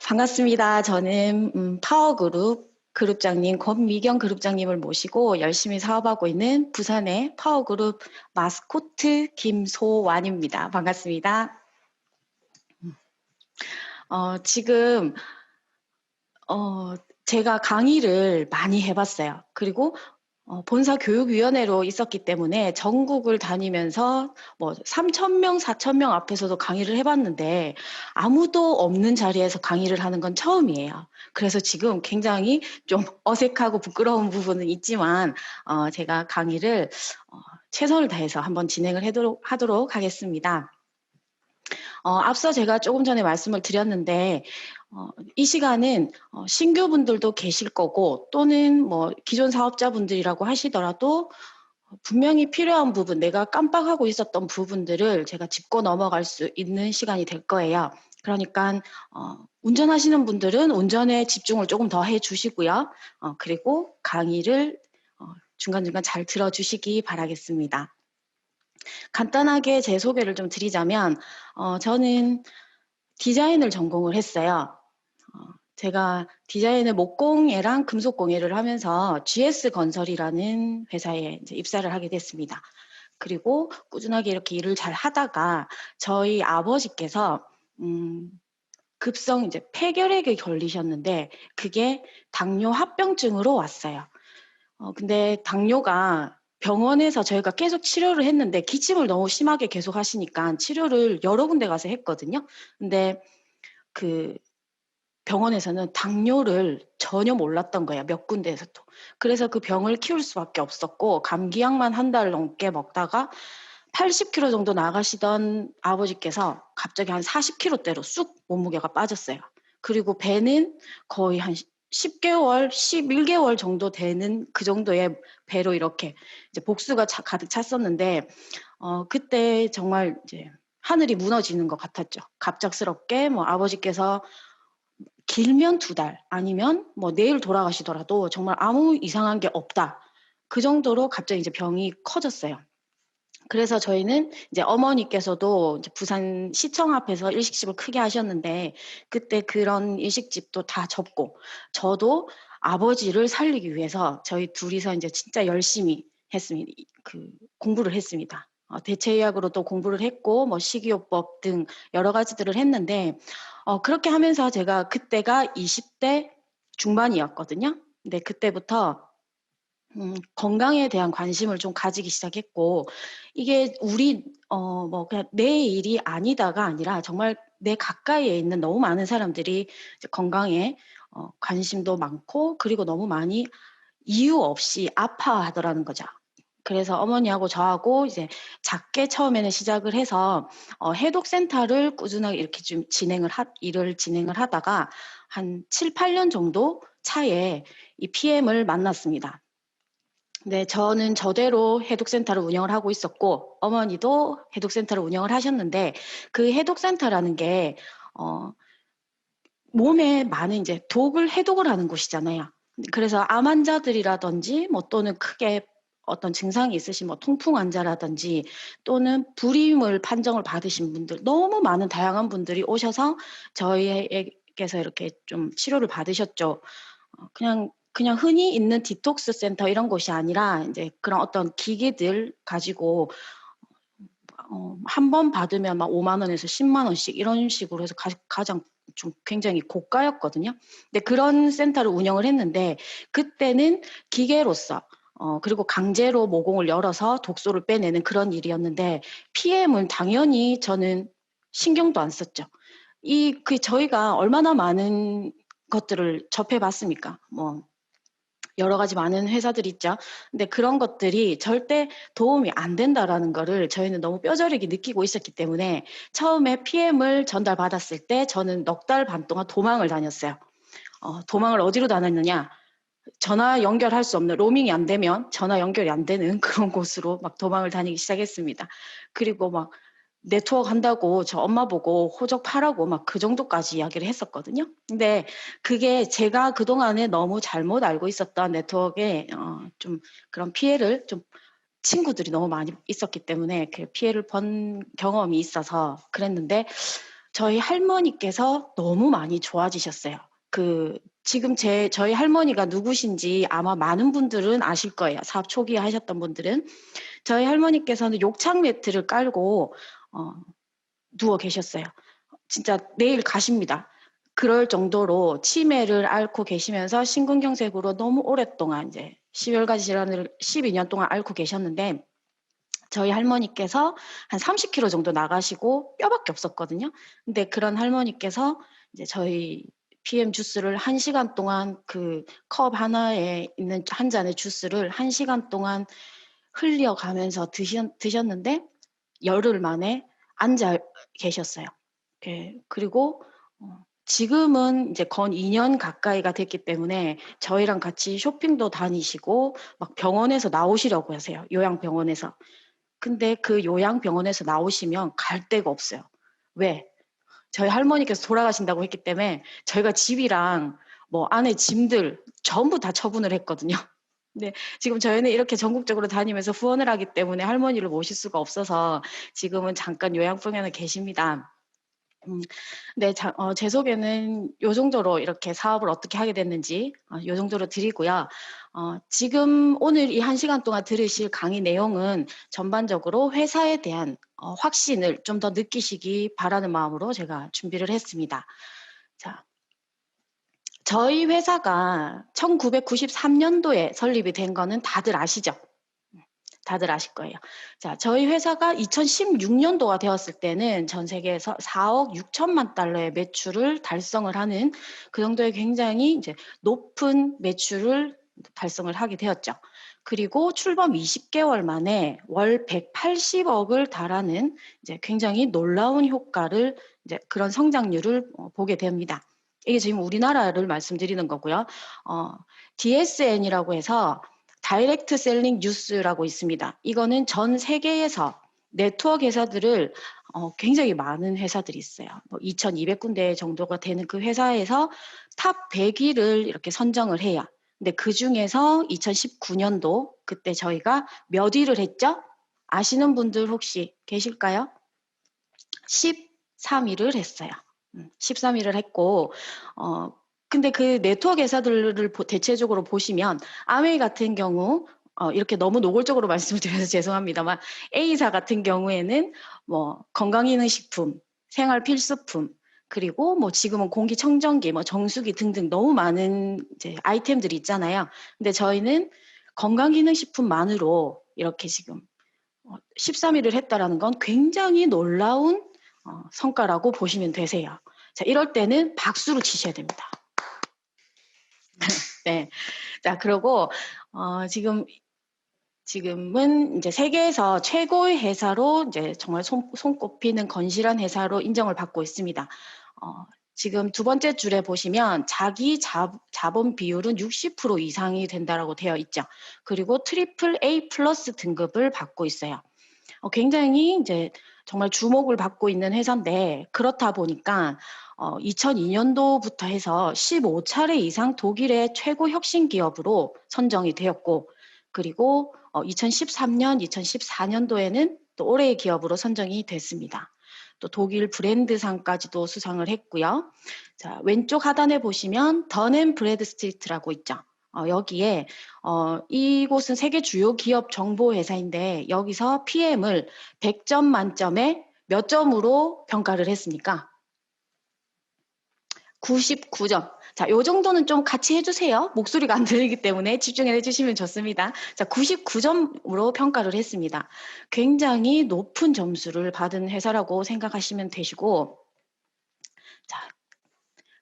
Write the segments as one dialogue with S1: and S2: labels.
S1: 반갑습니다. 저는 파워그룹 그룹장님 권미경 그룹장님을 모시고 열심히 사업하고 있는 부산의 파워그룹 마스코트 김소완입니다. 반갑습니다. 지금 어, 제가 강의를 많이 해봤어요. 그리고 본사 교육위원회로 있었기 때문에 전국을 다니면서 뭐 3,000명, 4,000명 앞에서도 강의를 해봤는데 아무도 없는 자리에서 강의를 하는 건 처음이에요. 그래서 지금 굉장히 좀 어색하고 부끄러운 부분은 있지만 제가 강의를 최선을 다해서 한번 진행을 하도록 하겠습니다. 앞서 제가 조금 전에 말씀을 드렸는데 이 시간은 신규분들도 계실 거고 또는 뭐 기존 사업자분들이라고 하시더라도 분명히 필요한 부분, 내가 깜빡하고 있었던 부분들을 제가 짚고 넘어갈 수 있는 시간이 될 거예요. 그러니까 운전하시는 분들은 운전에 집중을 조금 더 해주시고요. 그리고 강의를 중간중간 잘 들어주시기 바라겠습니다. 간단하게 제 소개를 좀 드리자면 저는 디자인을 전공을 했어요. 제가 디자인을 목공예랑 금속공예를 하면서 GS건설이라는 회사에 이제 입사를 하게 됐습니다. 그리고 꾸준하게 이렇게 일을 잘 하다가 저희 아버지께서 급성 이제 폐결핵에 걸리셨는데 그게 당뇨 합병증으로 왔어요. 근데 당뇨가 병원에서 저희가 계속 치료를 했는데 기침을 너무 심하게 계속 하시니까 치료를 여러 군데 가서 했거든요. 근데 그 병원에서는 당뇨를 전혀 몰랐던 거예요. 몇 군데에서도. 그래서 그 병을 키울 수밖에 없었고 감기약만 한 달 넘게 먹다가 80kg 정도 나가시던 아버지께서 갑자기 한 40kg대로 쑥 몸무게가 빠졌어요. 그리고 배는 거의 한 10개월, 11개월 정도 되는 그 정도의 배로 이렇게 이제 복수가 가득 찼었는데 그때 정말 이제 하늘이 무너지는 것 같았죠. 갑작스럽게 뭐 아버지께서 길면 2달 아니면 뭐 내일 돌아가시더라도 정말 아무 이상한 게 없다. 그 정도로 갑자기 이제 병이 커졌어요. 그래서 저희는 이제 어머니께서도 이제 부산 시청 앞에서 일식집을 크게 하셨는데 그때 그런 일식집도 다 접고 저도 아버지를 살리기 위해서 저희 둘이서 이제 진짜 열심히 했습니다. 공부를 했습니다. 대체의학으로도 공부를 했고 뭐 식이요법 등 여러 가지들을 했는데 그렇게 하면서 제가 그때가 20대 중반이었거든요. 근데 그때부터 건강에 대한 관심을 좀 가지기 시작했고 이게 뭐 그냥 내 일이 아니다가 아니라 정말 내 가까이에 있는 너무 많은 사람들이 이제 건강에 관심도 많고 그리고 너무 많이 이유 없이 아파하더라는 거죠. 그래서 어머니하고 저하고 이제 작게 처음에는 시작을 해서 해독센터를 꾸준하게 이렇게 좀 일을 진행을 하다가 한 7, 8년 정도 차에 이 PM을 만났습니다. 네, 저는 저대로 해독센터를 운영을 하고 있었고 어머니도 해독센터를 운영을 하셨는데 그 해독센터라는 게 몸에 많은 이제 독을 해독을 하는 곳이잖아요. 그래서 암 환자들이라든지 뭐 또는 크게 어떤 증상이 있으신 뭐 통풍 환자라든지 또는 불임을 판정을 받으신 분들 너무 많은 다양한 분들이 오셔서 저희에게서 이렇게 좀 치료를 받으셨죠. 그냥 흔히 있는 디톡스 센터 이런 곳이 아니라 이제 그런 어떤 기계들 가지고 한 번 받으면 막 5만 원에서 10만 원씩 이런 식으로 해서 가장 좀 굉장히 고가였거든요. 근데 그런 센터를 운영을 했는데 그때는 기계로서 그리고 강제로 모공을 열어서 독소를 빼내는 그런 일이었는데 PM은 당연히 저는 신경도 안 썼죠. 저희가 얼마나 많은 것들을 접해봤습니까? 뭐 여러 가지 많은 회사들이 있죠. 근데 그런 것들이 절대 도움이 안 된다라는 거를 저희는 너무 뼈저리게 느끼고 있었기 때문에 처음에 PM을 전달받았을 때 저는 넉 달 반 동안 도망을 다녔어요. 도망을 어디로 다녔느냐? 전화 연결할 수 없는 로밍이 안 되면 전화 연결이 안 되는 그런 곳으로 막 도망을 다니기 시작했습니다. 그리고 막 네트워크 한다고 저 엄마 보고 호적파라고 막 그 정도까지 이야기를 했었거든요. 근데 그게 제가 그동안에 너무 잘못 알고 있었던 네트워크에 좀 그런 피해를 좀 친구들이 너무 많이 있었기 때문에 그 피해를 본 경험이 있어서 그랬는데 저희 할머니께서 너무 많이 좋아지셨어요. 지금 저희 할머니가 누구신지 아마 많은 분들은 아실 거예요. 사업 초기에 하셨던 분들은. 저희 할머니께서는 욕창 매트를 깔고 누워 계셨어요. 진짜 내일 가십니다. 그럴 정도로 치매를 앓고 계시면서 심근경색으로 너무 오랫동안 이제 심혈관계 질환을 12년 동안 앓고 계셨는데 저희 할머니께서 한 30kg 정도 나가시고 뼈밖에 없었거든요. 근데 그런 할머니께서 이제 저희 PM 주스를 1시간 동안 그 컵 하나에 있는 한 잔의 주스를 1시간 동안 흘려가면서 드셨는데 열흘 만에 앉아 계셨어요. 예, 그리고 지금은 이제 건 2년 가까이가 됐기 때문에 저희랑 같이 쇼핑도 다니시고 막 병원에서 나오시려고 하세요. 요양병원에서. 근데 그 요양병원에서 나오시면 갈 데가 없어요. 왜? 저희 할머니께서 돌아가신다고 했기 때문에 저희가 집이랑 뭐 안에 짐들 전부 다 처분을 했거든요. 근데 지금 저희는 이렇게 전국적으로 다니면서 후원을 하기 때문에 할머니를 모실 수가 없어서 지금은 잠깐 요양병원에 계십니다. 네, 제 소개는 요 정도로 이렇게 사업을 어떻게 하게 됐는지 요 정도로 드리고요. 지금 오늘 이 1시간 동안 들으실 강의 내용은 전반적으로 회사에 대한 확신을 좀 더 느끼시기 바라는 마음으로 제가 준비를 했습니다. 자, 저희 회사가 1993년도에 설립이 된 거는 다들 아시죠? 다들 아실 거예요. 자, 저희 회사가 2016년도가 되었을 때는 전 세계에서 4억 6천만 달러의 매출을 달성을 하는 그 정도의 굉장히 이제 높은 매출을 달성을 하게 되었죠. 그리고 출범 20개월 만에 월 180억을 달하는 이제 굉장히 놀라운 효과를 이제 그런 성장률을 보게 됩니다. 이게 지금 우리나라를 말씀드리는 거고요. DSN이라고 해서 다이렉트 셀링 뉴스라고 있습니다. 이거는 전 세계에서 네트워크 회사들을 굉장히 많은 회사들이 있어요. 뭐 2,200군데 정도가 되는 그 회사에서 탑 100위를 이렇게 선정을 해요. 근데 그 중에서 2019년도 그때 저희가 몇 위를 했죠? 아시는 분들 혹시 계실까요? 13위를 했어요. 13위를 했고 근데 그 네트워크 회사들을 대체적으로 보시면 아웨이 같은 경우 이렇게 너무 노골적으로 말씀을 드려서 죄송합니다만 A사 같은 경우에는 뭐 건강기능식품, 생활필수품 그리고 뭐 지금은 공기청정기, 뭐 정수기 등등 너무 많은 이제 아이템들이 있잖아요. 근데 저희는 건강기능식품만으로 이렇게 지금 13위를 했다라는 건 굉장히 놀라운 성과라고 보시면 되세요. 자, 이럴 때는 박수를 치셔야 됩니다. 네. 자, 그리고 지금은 이제 세계에서 최고의 회사로 이제 정말 손꼽히는 건실한 회사로 인정을 받고 있습니다. 지금 두 번째 줄에 보시면 자기 자본 비율은 60% 이상이 된다라고 되어 있죠. 그리고 트리플 A 플러스 등급을 받고 있어요. 굉장히 이제 정말 주목을 받고 있는 회사인데 그렇다 보니까 2002년도부터 해서 15차례 이상 독일의 최고 혁신 기업으로 선정이 되었고 그리고 2013년, 2014년도에는 또 올해의 기업으로 선정이 됐습니다. 또 독일 브랜드상까지도 수상을 했고요. 자, 왼쪽 하단에 보시면 던앤브래드스트리트라고 있죠. 여기에 이곳은 세계 주요 기업 정보 회사인데 여기서 PM을 100점 만점에 몇 점으로 평가를 했습니까? 99점. 자, 요 정도는 좀 같이 해주세요. 목소리가 안 들리기 때문에 집중해 주시면 좋습니다. 자, 99점으로 평가를 했습니다. 굉장히 높은 점수를 받은 회사라고 생각하시면 되시고, 자,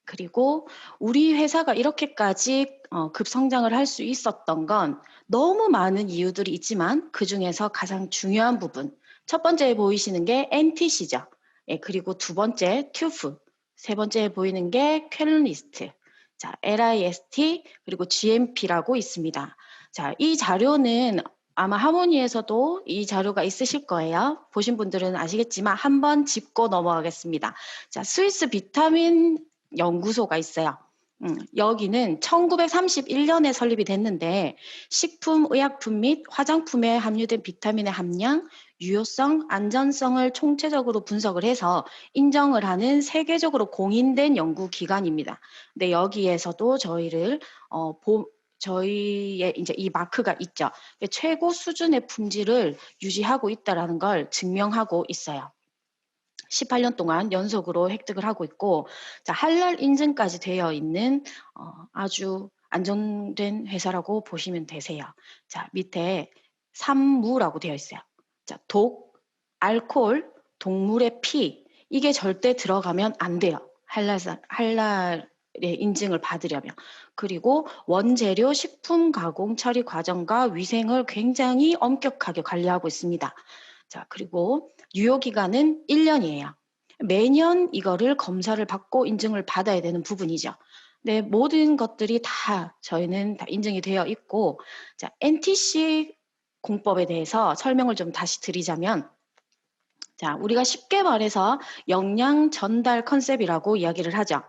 S1: 그리고 우리 회사가 이렇게까지 급성장을 할 수 있었던 건 너무 많은 이유들이 있지만 그 중에서 가장 중요한 부분, 첫 번째 보이시는 게 NTC죠. 예, 그리고 두 번째 튜프, 세 번째 보이는 게 퀄리스트, 자, LIST 그리고 GMP라고 있습니다. 자, 이 자료는 아마 하모니에서도 이 자료가 있으실 거예요. 보신 분들은 아시겠지만 한번 짚고 넘어가겠습니다. 자, 스위스 비타민 연구소가 있어요. 여기는 1931년에 설립이 됐는데 식품, 의약품 및 화장품에 함유된 비타민의 함량, 유효성, 안전성을 총체적으로 분석을 해서 인정을 하는 세계적으로 공인된 연구기관입니다. 근데 여기에서도 저희의 이제 이 마크가 있죠. 최고 수준의 품질을 유지하고 있다라는 걸 증명하고 있어요. 18년 동안 연속으로 획득을 하고 있고, 자, 할랄 인증까지 되어 있는 아주 안정된 회사라고 보시면 되세요. 자, 밑에 삼무라고 되어 있어요. 자, 독, 알코올, 동물의 피, 이게 절대 들어가면 안 돼요. 할랄의 인증을 받으려면. 그리고 원재료 식품 가공 처리 과정과 위생을 굉장히 엄격하게 관리하고 있습니다. 자, 그리고 유효기간은 1년이에요. 매년 이거를 검사를 받고 인증을 받아야 되는 부분이죠. 네, 모든 것들이 다 저희는 다 인증이 되어 있고, 자, NTC 공법에 대해서 설명을 좀 다시 드리자면, 자, 우리가 쉽게 말해서 영양 전달 컨셉이라고 이야기를 하죠.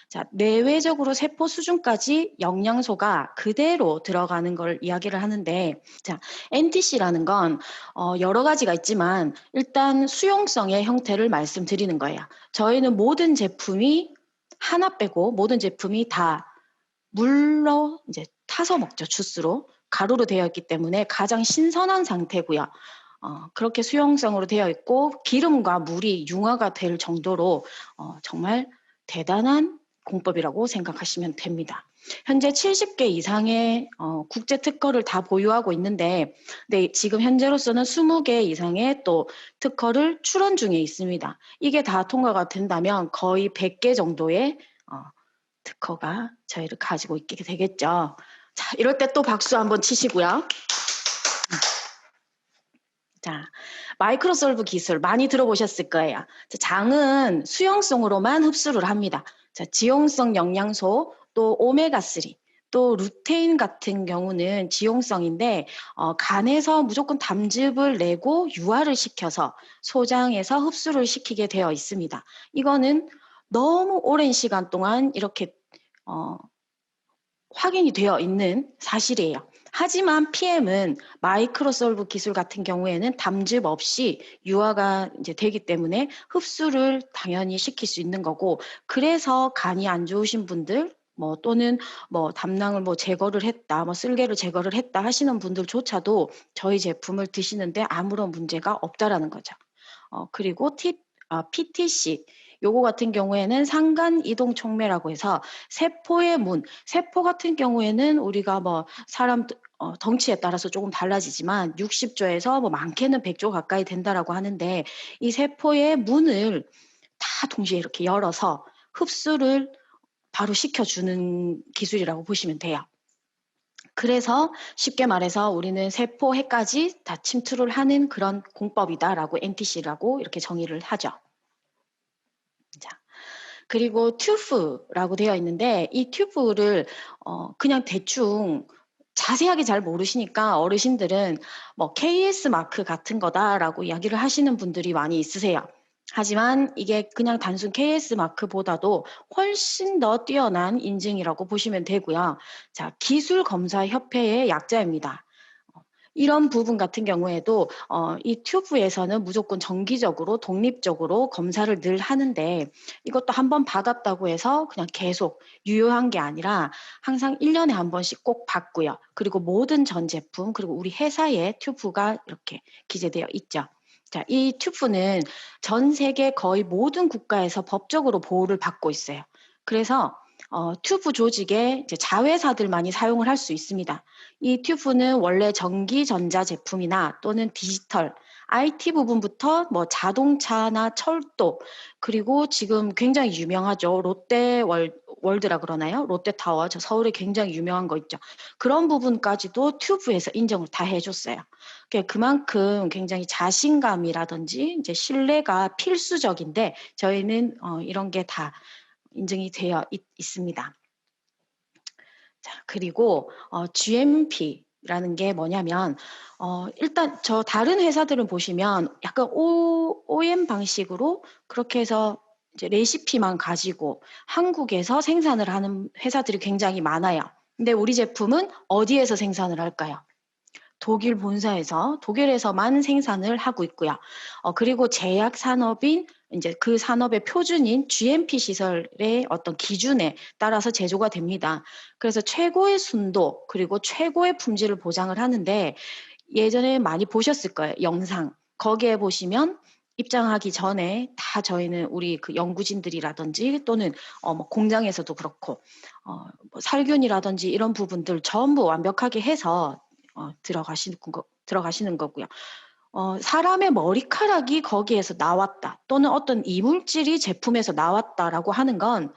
S1: 자, 내외적으로 세포 수준까지 영양소가 그대로 들어가는 걸 이야기를 하는데, 자, NTC라는 건 여러 가지가 있지만 일단 수용성의 형태를 말씀드리는 거예요. 저희는 모든 제품이 하나 빼고 모든 제품이 다 물로 이제 타서 먹죠. 주스로. 가루로 되어 있기 때문에 가장 신선한 상태고요. 그렇게 수용성으로 되어 있고 기름과 물이 융화가 될 정도로 정말 대단한 공법이라고 생각하시면 됩니다. 현재 70개 이상의 국제 특허를 다 보유하고 있는데, 네, 지금 현재로서는 20개 이상의 또 특허를 출원 중에 있습니다. 이게 다 통과가 된다면 거의 100개 정도의 특허가 저희를 가지고 있게 되겠죠. 자, 이럴 때 또 박수 한번 치시고요. 자, 마이크로솔브 기술 많이 들어보셨을 거예요. 자, 장은 수용성으로만 흡수를 합니다. 자, 지용성 영양소, 또 오메가3, 또 루테인 같은 경우는 지용성인데 간에서 무조건 담즙을 내고 유화를 시켜서 소장에서 흡수를 시키게 되어 있습니다. 이거는 너무 오랜 시간 동안 이렇게 확인이 되어 있는 사실이에요. 하지만 PM은 마이크로솔브 기술 같은 경우에는 담즙 없이 유화가 이제 되기 때문에 흡수를 당연히 시킬 수 있는 거고, 그래서 간이 안 좋으신 분들 또는 담낭을 제거를 했다, 쓸개를 제거를 했다 하시는 분들조차도 저희 제품을 드시는데 아무런 문제가 없다라는 거죠. 그리고 PTC 요거 같은 경우에는 상간 이동 촉매라고 해서 세포의 문, 세포 같은 경우에는 우리가 사람 덩치에 따라서 조금 달라지지만 60조에서 많게는 100조 가까이 된다라고 하는데, 이 세포의 문을 다 동시에 이렇게 열어서 흡수를 바로 시켜주는 기술이라고 보시면 돼요. 그래서 쉽게 말해서 우리는 세포해까지 다 침투를 하는 그런 공법이다라고 NTC라고 이렇게 정의를 하죠. 자, 그리고 튜브라고 되어 있는데 이 튜브를 그냥 대충 자세하게 잘 모르시니까 어르신들은 KS 마크 같은 거다라고 이야기를 하시는 분들이 많이 있으세요. 하지만 이게 그냥 단순 KS 마크보다도 훨씬 더 뛰어난 인증이라고 보시면 되고요. 자, 기술검사협회의 약자입니다. 이런 부분 같은 경우에도 이 튜브에서는 무조건 정기적으로 독립적으로 검사를 늘 하는데, 이것도 한번 받았다고 해서 그냥 계속 유효한 게 아니라 항상 1년에 한 번씩 꼭 받고요. 그리고 모든 전 제품, 그리고 우리 회사의 튜브가 이렇게 기재되어 있죠. 자, 이 튜브는 전 세계 거의 모든 국가에서 법적으로 보호를 받고 있어요. 그래서 튜브 조직의 이제 자회사들만이 사용을 할 수 있습니다. 이 튜브는 원래 전기 전자 제품이나 또는 디지털, IT 부분부터 자동차나 철도, 그리고 지금 굉장히 유명하죠. 롯데월드라 그러나요? 롯데타워, 저 서울에 굉장히 유명한 거 있죠. 그런 부분까지도 튜브에서 인정을 다 해줬어요. 그만큼 굉장히 자신감이라든지 이제 신뢰가 필수적인데, 저희는 이런 게 다 인증이 되어 있습니다. 자, 그리고 GMP라는 게 뭐냐면 일단 다른 회사들은 보시면 약간 OM 방식으로 그렇게 해서 이제 레시피만 가지고 한국에서 생산을 하는 회사들이 굉장히 많아요. 근데 우리 제품은 어디에서 생산을 할까요? 독일 본사에서 독일에서만 생산을 하고 있고요. 그리고 제약 산업인 이제 그 산업의 표준인 GMP 시설의 어떤 기준에 따라서 제조가 됩니다. 그래서 최고의 순도 그리고 최고의 품질을 보장을 하는데 예전에 많이 보셨을 거예요. 영상. 거기에 보시면 입장하기 전에 다 저희는 우리 그 연구진들이라든지 또는 뭐 공장에서도 그렇고 뭐 살균이라든지 이런 부분들 전부 완벽하게 해서 들어가시는 거고요. 사람의 머리카락이 거기에서 나왔다 또는 어떤 이물질이 제품에서 나왔다라고 하는 건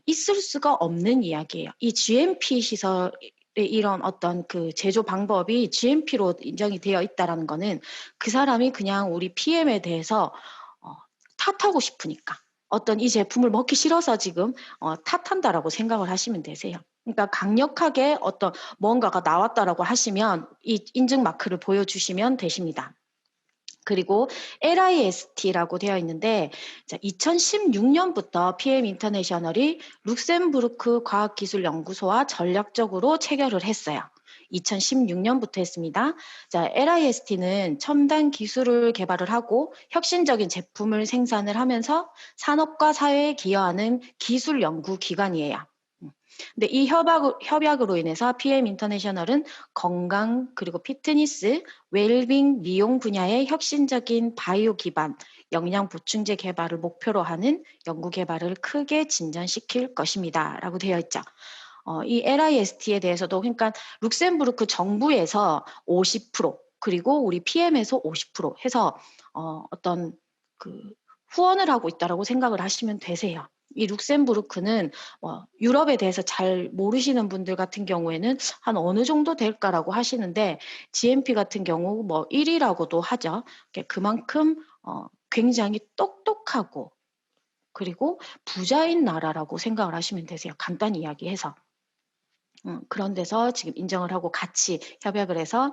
S1: 있을 수가 없는 이야기예요. 이 GMP 시설의 이런 어떤 그 제조 방법이 GMP로 인정이 되어 있다라는 거는 그 사람이 그냥 우리 PM에 대해서 탓하고 싶으니까 어떤 이 제품을 먹기 싫어서 지금 탓한다라고 생각을 하시면 되세요. 그러니까 강력하게 어떤 뭔가가 나왔다라고 하시면 이 인증 마크를 보여주시면 되십니다. 그리고 LIST라고 되어 있는데 2016년부터 PM 인터내셔널이 룩셈부르크 과학기술연구소와 전략적으로 체결을 했어요. 2016년부터 했습니다. 자, LIST는 첨단 기술을 개발을 하고 혁신적인 제품을 생산을 하면서 산업과 사회에 기여하는 기술 연구 기관이에요. 근데 이 협약으로 인해서 PM 인터내셔널은 건강 그리고 피트니스, 웰빙, 미용 분야의 혁신적인 바이오 기반 영양 보충제 개발을 목표로 하는 연구 개발을 크게 진전시킬 것입니다. 라고 되어 있죠. 이 LIST에 대해서도 그러니까 룩셈부르크 정부에서 50% 그리고 우리 PM에서 50% 해서 어떤 그 후원을 하고 있다라고 생각을 하시면 되세요. 이 룩셈부르크는 유럽에 대해서 잘 모르시는 분들 같은 경우에는 한 어느 정도 될까라고 하시는데 GMP 같은 경우 뭐 1위라고도 하죠. 그만큼 굉장히 똑똑하고 그리고 부자인 나라라고 생각을 하시면 되세요. 간단히 이야기해서. 그런 데서 지금 인정을 하고 같이 협약을 해서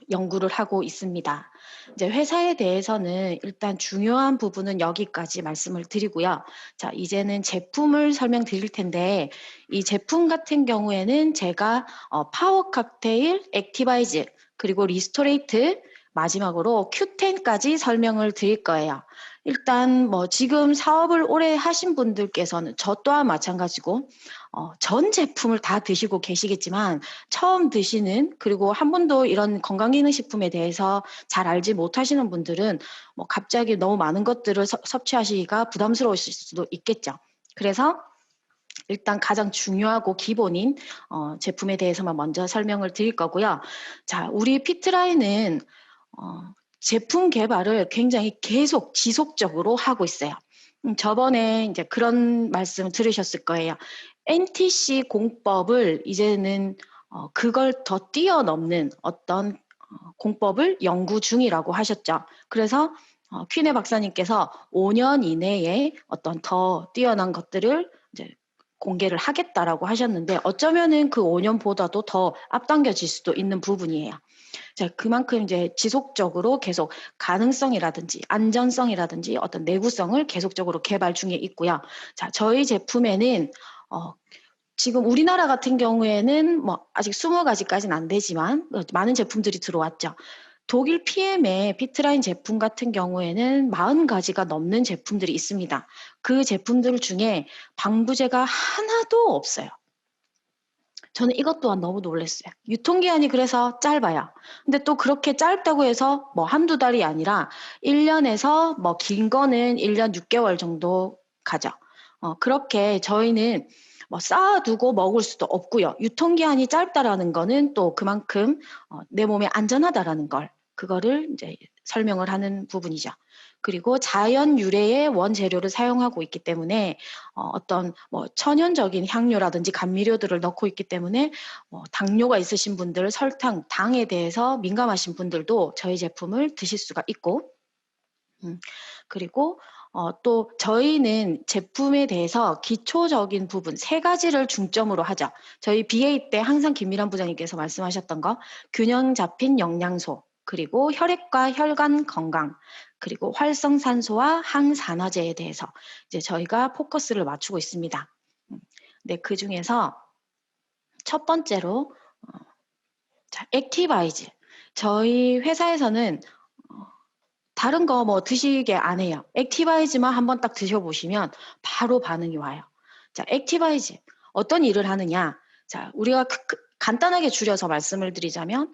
S1: 연구를 하고 있습니다. 이제 회사에 대해서는 일단 중요한 부분은 여기까지 말씀을 드리고요. 자, 이제는 제품을 설명드릴 텐데 이 제품 같은 경우에는 제가 파워 칵테일, 액티바이즈, 그리고 리스토레이트, 마지막으로 Q10까지 설명을 드릴 거예요. 일단 뭐 지금 사업을 오래 하신 분들께서는 저 또한 마찬가지고 전 제품을 다 드시고 계시겠지만 처음 드시는 그리고 한 번도 이런 건강기능식품에 대해서 잘 알지 못하시는 분들은 뭐 갑자기 너무 많은 것들을 섭취하시기가 부담스러우실 수도 있겠죠. 그래서 일단 가장 중요하고 기본인 제품에 대해서만 먼저 설명을 드릴 거고요. 자, 우리 피트라인은 제품 개발을 굉장히 계속 지속적으로 하고 있어요. 저번에 이제 그런 말씀 들으셨을 거예요. NTC 공법을 이제는 그걸 더 뛰어넘는 어떤 공법을 연구 중이라고 하셨죠. 그래서 퀴네 박사님께서 5년 이내에 어떤 더 뛰어난 것들을 이제 공개를 하겠다라고 하셨는데 어쩌면은 그 5년보다도 더 앞당겨질 수도 있는 부분이에요. 자, 그만큼 이제 지속적으로 계속 가능성이라든지 안전성이라든지 어떤 내구성을 계속적으로 개발 중에 있고요. 자, 저희 제품에는 지금 우리나라 같은 경우에는 뭐 아직 20가지까지는 안 되지만 많은 제품들이 들어왔죠. 독일 PM의 피트라인 제품 같은 경우에는 40가지가 넘는 제품들이 있습니다. 그 제품들 중에 방부제가 하나도 없어요. 저는 이것 또한 너무 놀랐어요. 유통기한이 그래서 짧아요. 근데 또 그렇게 짧다고 해서 뭐 한두 달이 아니라 1년에서 뭐 긴 거는 1년 6개월 정도 가죠. 그렇게 저희는 뭐 쌓아두고 먹을 수도 없고요. 유통기한이 짧다라는 거는 또 그만큼 내 몸에 안전하다라는 걸 그거를 이제 설명을 하는 부분이죠. 그리고 자연 유래의 원재료를 사용하고 있기 때문에 어떤 뭐 천연적인 향료라든지 감미료들을 넣고 있기 때문에 당뇨가 있으신 분들, 설탕, 당에 대해서 민감하신 분들도 저희 제품을 드실 수가 있고 그리고 또 저희는 제품에 대해서 기초적인 부분 3가지를 중점으로 하죠. 저희 BA 때 항상 김미란 부장님께서 말씀하셨던 거 균형 잡힌 영양소 그리고 혈액과 혈관 건강, 그리고 활성산소와 항산화제에 대해서 이제 저희가 포커스를 맞추고 있습니다. 네, 그 중에서 첫 번째로 자, 액티바이즈. 저희 회사에서는 다른 거 뭐 드시게 안 해요. 액티바이즈만 한번 딱 드셔보시면 바로 반응이 와요. 자, 액티바이즈. 어떤 일을 하느냐. 자, 우리가 간단하게 줄여서 말씀을 드리자면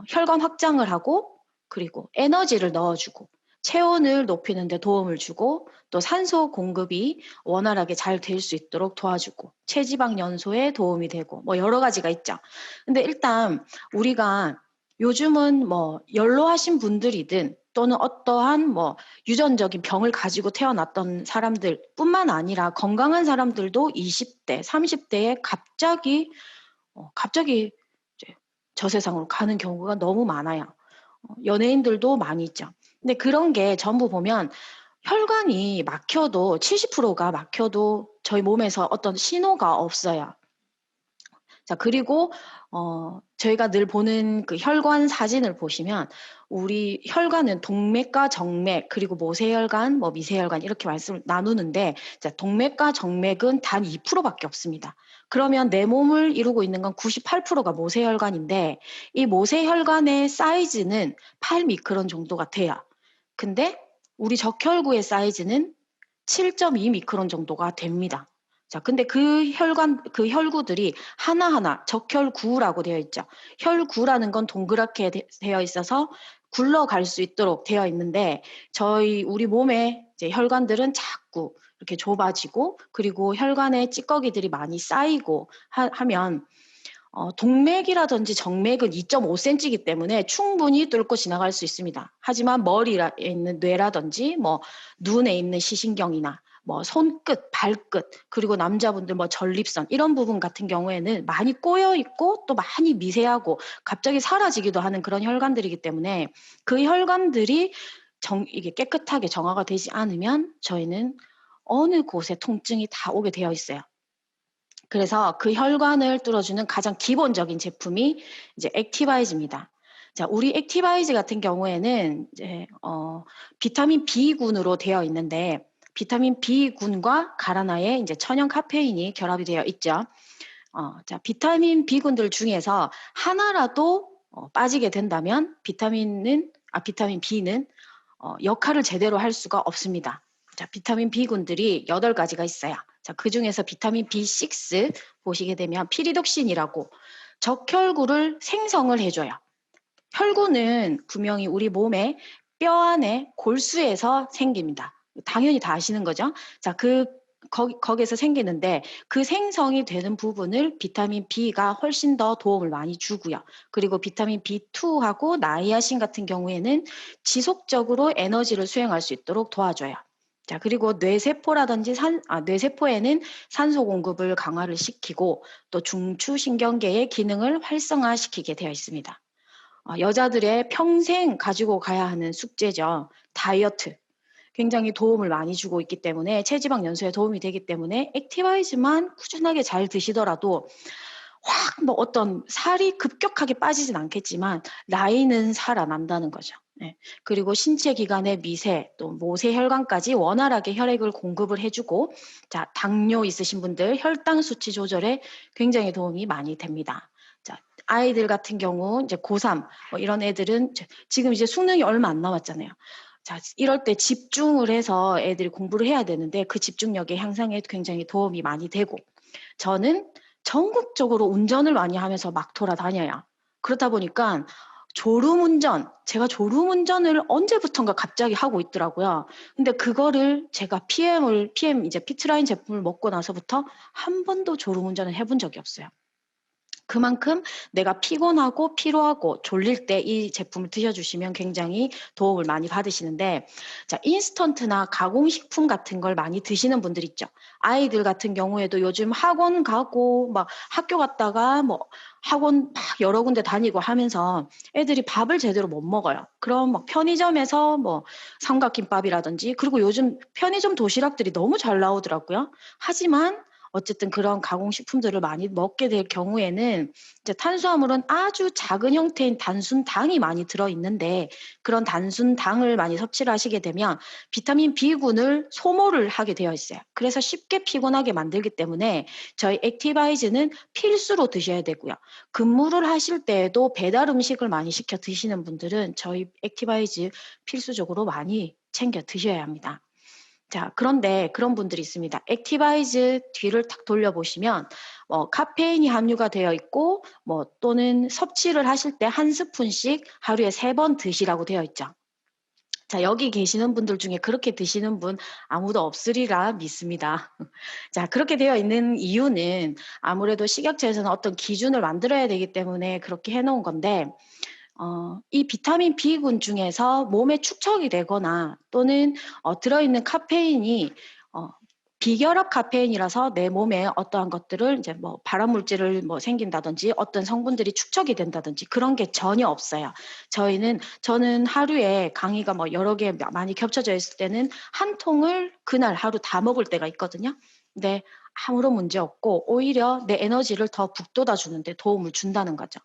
S1: 혈관 확장을 하고 그리고 에너지를 넣어주고 체온을 높이는 데 도움을 주고 또 산소 공급이 원활하게 잘 될 수 있도록 도와주고 체지방 연소에 도움이 되고 뭐 여러 가지가 있죠. 근데 일단 우리가 요즘은 뭐 연로하신 분들이든 또는 어떠한 뭐 유전적인 병을 가지고 태어났던 사람들뿐만 아니라 건강한 사람들도 20대, 30대에 갑자기 이제 저 세상으로 가는 경우가 너무 많아요. 연예인들도 많이 있죠. 근데 그런 게 전부 보면 혈관이 막혀도 70%가 막혀도 저희 몸에서 어떤 신호가 없어요. 자, 그리고 저희가 늘 보는 그 혈관 사진을 보시면 우리 혈관은 동맥과 정맥 그리고 모세혈관, 뭐 미세혈관 이렇게 말씀을 나누는데 자, 동맥과 정맥은 단 2%밖에 없습니다. 그러면 내 몸을 이루고 있는 건 98%가 모세혈관인데 이 모세혈관의 사이즈는 8미크론 정도가 돼요. 근데 우리 적혈구의 사이즈는 7.2 미크론 정도가 됩니다. 자, 근데 그 혈구들이 하나하나 적혈구라고 되어 있죠. 혈구라는 건 동그랗게 되어 있어서 굴러갈 수 있도록 되어 있는데 우리 몸의 이제 혈관들은 자꾸 이렇게 좁아지고 그리고 혈관에 찌꺼기들이 많이 쌓이고 하면 동맥이라든지 정맥은 2.5cm이기 때문에 충분히 뚫고 지나갈 수 있습니다. 하지만 머리에 있는 뇌라든지 뭐 눈에 있는 시신경이나 뭐 손끝, 발끝, 그리고 남자분들 뭐 전립선 이런 부분 같은 경우에는 많이 꼬여 있고 또 많이 미세하고 갑자기 사라지기도 하는 그런 혈관들이기 때문에 그 혈관들이 이게 깨끗하게 정화가 되지 않으면 저희는 어느 곳에 통증이 다 오게 되어 있어요. 그래서 그 혈관을 뚫어주는 가장 기본적인 제품이 이제 액티바이즈입니다. 자, 우리 액티바이즈 같은 경우에는 이제 비타민 B군으로 되어 있는데 비타민 B군과 가라나에 이제 천연 카페인이 결합이 되어 있죠. 자, 비타민 B군들 중에서 하나라도 빠지게 된다면 비타민 B는 역할을 제대로 할 수가 없습니다. 자, 비타민 B군들이 8가지가 있어요. 자, 그 중에서 비타민 B6 보시게 되면 피리독신이라고 적혈구를 생성을 해줘요. 혈구는 분명히 우리 몸의 뼈 안에 골수에서 생깁니다. 당연히 다 아시는 거죠? 자, 거기에서 생기는데 그 생성이 되는 부분을 비타민 B가 훨씬 더 도움을 많이 주고요. 그리고 비타민 B2하고 나이아신 같은 경우에는 지속적으로 에너지를 수행할 수 있도록 도와줘요. 자, 그리고 뇌세포라든지 뇌세포에는 산소 공급을 강화를 시키고 또 중추신경계의 기능을 활성화시키게 되어 있습니다. 여자들의 평생 가지고 가야 하는 숙제죠. 다이어트. 굉장히 도움을 많이 주고 있기 때문에 체지방 연소에 도움이 되기 때문에 액티바이즈만 꾸준하게 잘 드시더라도 확 뭐 어떤 살이 급격하게 빠지진 않겠지만 나이는 살아난다는 거죠. 네. 그리고 신체 기관의 미세 또 모세혈관까지 원활하게 혈액을 공급을 해주고 자, 당뇨 있으신 분들 혈당 수치 조절에 굉장히 도움이 많이 됩니다. 자, 아이들 같은 경우 이제 고3 뭐 이런 애들은 지금 이제 수능이 얼마 안 남았잖아요. 자, 이럴 때 집중을 해서 애들이 공부를 해야 되는데 그 집중력의 향상에 굉장히 도움이 많이 되고 저는 전국적으로 운전을 많이 하면서 막 돌아다녀요. 그렇다 보니까 제가 졸음운전을 언제부턴가 갑자기 하고 있더라고요. 근데 그거를 제가 PM 이제 피트라인 제품을 먹고 나서부터 한 번도 졸음운전을 해본 적이 없어요. 그만큼 내가 피곤하고 피로하고 졸릴 때 이 제품을 드셔주시면 굉장히 도움을 많이 받으시는데 자, 인스턴트나 가공식품 같은 걸 많이 드시는 분들 있죠. 아이들 같은 경우에도 요즘 학원 가고 막 학교 갔다가 뭐 학원 막 여러 군데 다니고 하면서 애들이 밥을 제대로 못 먹어요. 그럼 막 편의점에서 뭐 삼각김밥이라든지 그리고 요즘 편의점 도시락들이 너무 잘 나오더라고요. 하지만 어쨌든 그런 가공식품들을 많이 먹게 될 경우에는 이제 탄수화물은 아주 작은 형태인 단순당이 많이 들어있는데 그런 단순당을 많이 섭취를 하시게 되면 비타민 B군을 소모를 하게 되어 있어요. 그래서 쉽게 피곤하게 만들기 때문에 저희 액티바이즈는 필수로 드셔야 되고요. 근무를 하실 때에도 배달 음식을 많이 시켜 드시는 분들은 저희 액티바이즈 필수적으로 많이 챙겨 드셔야 합니다. 자, 그런데 그런 분들이 있습니다. 액티바이즈 뒤를 탁 돌려보시면 카페인이 함유가 되어 있고 또는 섭취를 하실 때 한 스푼씩 하루에 3번 드시라고 되어 있죠. 자, 여기 계시는 분들 중에 그렇게 드시는 분 아무도 없으리라 믿습니다. 자, 그렇게 되어 있는 이유는 아무래도 식약처에서는 어떤 기준을 만들어야 되기 때문에 그렇게 해놓은 건데 이 비타민 B군 중에서 몸에 축적이 되거나 또는 들어있는 카페인이 비결합 카페인이라서 내 몸에 어떠한 것들을 이제 발암 물질을 생긴다든지 어떤 성분들이 축적이 된다든지 그런 게 전혀 없어요. 저는 하루에 강의가 여러 개 많이 겹쳐져 있을 때는 한 통을 그날 하루 다 먹을 때가 있거든요. 근데 아무런 문제 없고 오히려 내 에너지를 더 북돋아 주는데 도움을 준다는 거죠.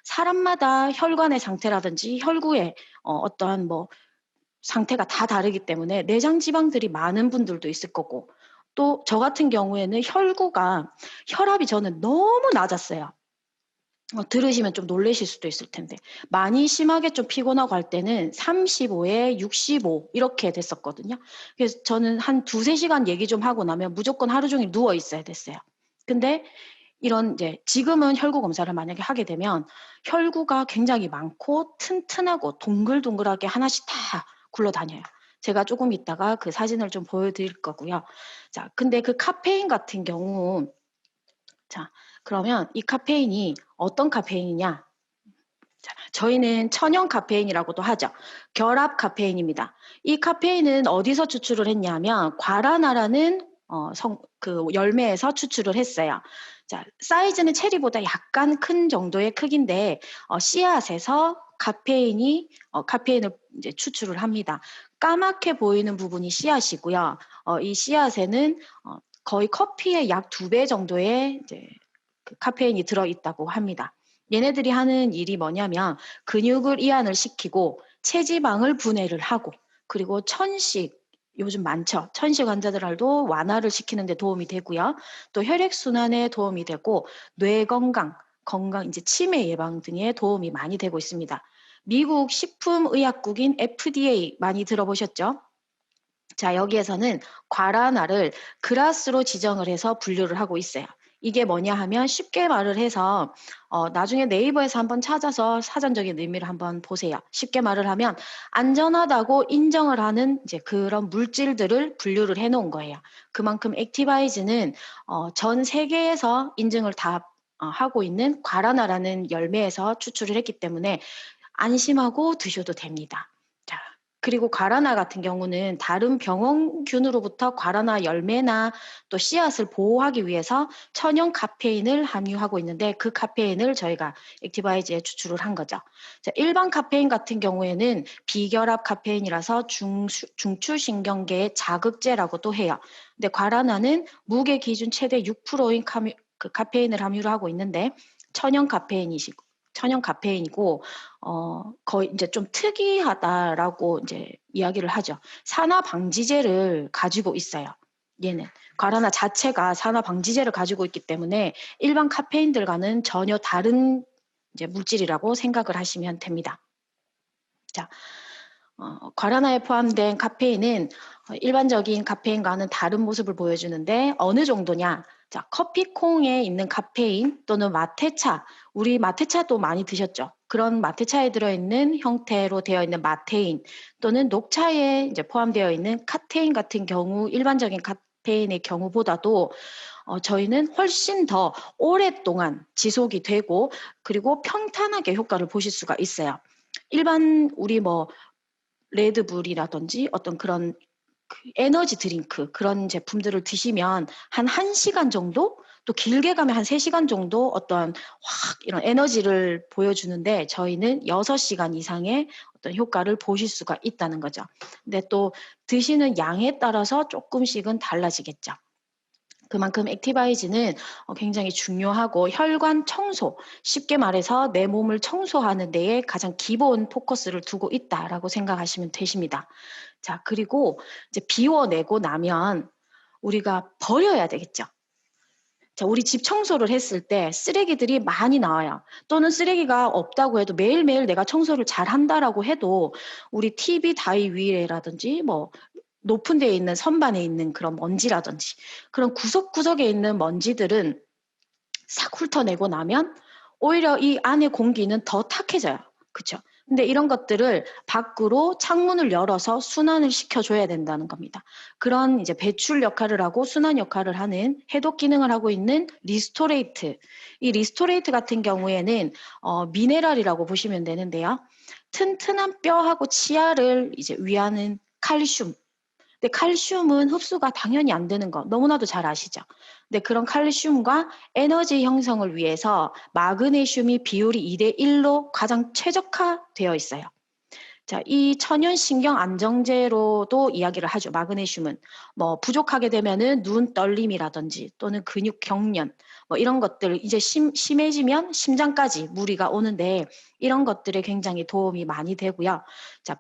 S1: 사람마다 혈관의 상태라든지 혈구의 어떠한 상태가 다 다르기 때문에 내장 지방들이 많은 분들도 있을 거고 또 저 같은 경우에는 혈압이 저는 너무 낮았어요. 들으시면 좀 놀라실 수도 있을 텐데 많이 심하게 좀 피곤하고 할 때는 35에 65 이렇게 됐었거든요. 그래서 저는 한 2-3시간 얘기 좀 하고 나면 무조건 하루 종일 누워 있어야 됐어요. 근데 이런 이제 지금은 혈구 검사를 만약에 하게 되면 혈구가 굉장히 많고 튼튼하고 동글동글하게 하나씩 다 굴러다녀요. 제가 조금 있다가 그 사진을 좀 보여드릴 거고요. 자, 근데 그 카페인 같은 경우, 자, 그러면 이 카페인이 어떤 카페인이냐? 자, 저희는 천연 카페인이라고도 하죠. 결합 카페인입니다. 이 카페인은 어디서 추출을 했냐면 과라나라는 그 열매에서 추출을 했어요. 자, 사이즈는 체리보다 약간 큰 정도의 크기인데 씨앗에서 카페인을 이제 추출을 합니다. 까맣게 보이는 부분이 씨앗이고요. 이 씨앗에는 거의 커피의 약 2배 정도의 이제 그 카페인이 들어있다고 합니다. 얘네들이 하는 일이 뭐냐면 근육을 이완을 시키고 체지방을 분해를 하고 그리고 천식 요즘 많죠. 천식 환자들도 완화를 시키는 데 도움이 되고요. 또 혈액순환에 도움이 되고 뇌 건강, 이제 치매 예방 등에 도움이 많이 되고 있습니다. 미국 식품의약국인 FDA 많이 들어보셨죠? 자, 여기에서는 과라나를 그라스로 지정을 해서 분류를 하고 있어요. 이게 뭐냐 하면 쉽게 말을 해서 나중에 네이버에서 한번 찾아서 사전적인 의미를 한번 보세요. 쉽게 말을 하면 안전하다고 인정을 하는 이제 그런 물질들을 분류를 해 놓은 거예요. 그만큼 액티바이즈는 전 세계에서 인증을 다 하고 있는 과라나라는 열매에서 추출을 했기 때문에 안심하고 드셔도 됩니다. 자, 그리고 과라나 같은 경우는 다른 병원균으로부터 과라나 열매나 또 씨앗을 보호하기 위해서 천연 카페인을 함유하고 있는데 그 카페인을 저희가 액티바이즈에 추출을 한 거죠. 자, 일반 카페인 같은 경우에는 비결합 카페인이라서 중추신경계의 자극제라고도 해요. 근데 과라나는 무게 기준 최대 6%인 그 카페인을 함유를 하고 있는데 천연 카페인이고 거의 이제 좀 특이하다라고 이제 이야기를 하죠. 산화 방지제를 가지고 있어요. 얘는 과라나 자체가 산화 방지제를 가지고 있기 때문에 일반 카페인들과는 전혀 다른 이제 물질이라고 생각을 하시면 됩니다. 자, 과라나에 포함된 카페인은 일반적인 카페인과는 다른 모습을 보여주는데 어느 정도냐? 자, 커피콩에 있는 카페인 또는 마테차, 우리 마테차도 많이 드셨죠? 그런 마테차에 들어있는 형태로 되어 있는 마테인 또는 녹차에 이제 포함되어 있는 카테인 같은 경우 일반적인 카페인의 경우보다도 저희는 훨씬 더 오랫동안 지속이 되고 그리고 평탄하게 효과를 보실 수가 있어요. 일반 우리 레드불이라든지 어떤 그런 그 에너지 드링크 그런 제품들을 드시면 한 1시간 정도 또 길게 가면 한 3시간 정도 어떤 확 이런 에너지를 보여주는데 저희는 6시간 이상의 어떤 효과를 보실 수가 있다는 거죠. 근데 또 드시는 양에 따라서 조금씩은 달라지겠죠. 그만큼 액티바이즈는 굉장히 중요하고 혈관 청소, 쉽게 말해서 내 몸을 청소하는 데에 가장 기본 포커스를 두고 있다라고 생각하시면 되십니다. 자, 그리고 이제 비워내고 나면 우리가 버려야 되겠죠. 자, 우리 집 청소를 했을 때 쓰레기들이 많이 나와요. 또는 쓰레기가 없다고 해도 매일매일 내가 청소를 잘 한다라고 해도 우리 TV 다이 위에라든지 뭐 높은 데에 있는 선반에 있는 그런 먼지라든지 그런 구석구석에 있는 먼지들은 싹 훑어내고 나면 오히려 이 안에 공기는 더 탁해져요. 그렇죠? 근데 이런 것들을 밖으로 창문을 열어서 순환을 시켜줘야 된다는 겁니다. 그런 이제 배출 역할을 하고 순환 역할을 하는 해독 기능을 하고 있는 리스토레이트. 이 리스토레이트 같은 경우에는 미네랄이라고 보시면 되는데요. 튼튼한 뼈하고 치아를 이제 위하는 칼슘. 근데 칼슘은 흡수가 당연히 안 되는 거 너무나도 잘 아시죠? 근데 그런 칼슘과 에너지 형성을 위해서 마그네슘이 비율이 2대 1로 가장 최적화되어 있어요. 자, 이 천연 신경 안정제로도 이야기를 하죠. 마그네슘은 뭐 부족하게 되면은 눈 떨림이라든지 또는 근육 경련 뭐 이런 것들 이제 심해지면 심장까지 무리가 오는데 이런 것들에 굉장히 도움이 많이 되고요. 자,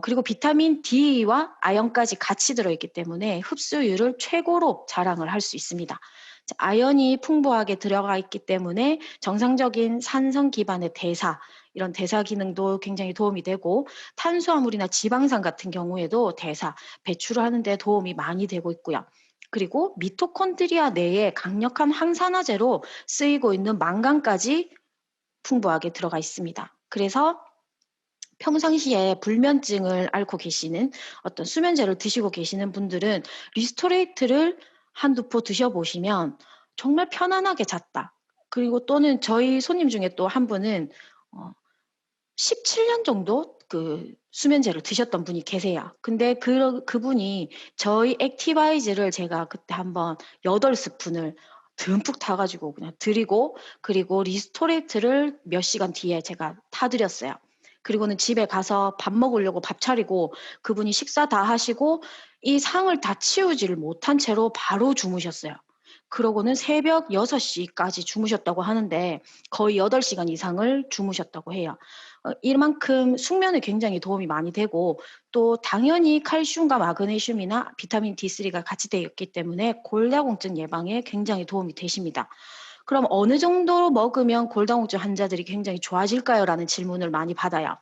S1: 그리고 비타민 D와 아연까지 같이 들어있기 때문에 흡수율을 최고로 자랑을 할 수 있습니다. 자, 아연이 풍부하게 들어가 있기 때문에 정상적인 산성 기반의 대사 이런 대사 기능도 굉장히 도움이 되고 탄수화물이나 지방산 같은 경우에도 대사, 배출을 하는 데 도움이 많이 되고 있고요. 그리고 미토콘드리아 내에 강력한 항산화제로 쓰이고 있는 망간까지 풍부하게 들어가 있습니다. 그래서 평상시에 불면증을 앓고 계시는 어떤 수면제를 드시고 계시는 분들은 리스토레이트를 한두 포 드셔보시면 정말 편안하게 잤다. 그리고 또는 저희 손님 중에 또 한 분은 17년 정도 그 수면제를 드셨던 분이 계세요. 근데 그분이 저희 액티바이즈를 제가 그때 한번 8스푼을 듬뿍 타가지고 그냥 드리고 그리고 리스토레이트를 몇 시간 뒤에 제가 타드렸어요. 그리고는 집에 가서 밥 먹으려고 밥 차리고 그분이 식사 다 하시고 이 상을 다 치우지를 못한 채로 바로 주무셨어요. 그러고는 새벽 6시까지 주무셨다고 하는데 거의 8시간 이상을 주무셨다고 해요. 이만큼 숙면에 굉장히 도움이 많이 되고 또 당연히 칼슘과 마그네슘이나 비타민 D3가 같이 되어 있기 때문에 골다공증 예방에 굉장히 도움이 되십니다. 그럼 어느 정도 먹으면 골다공증 환자들이 굉장히 좋아질까요? 라는 질문을 많이 받아요.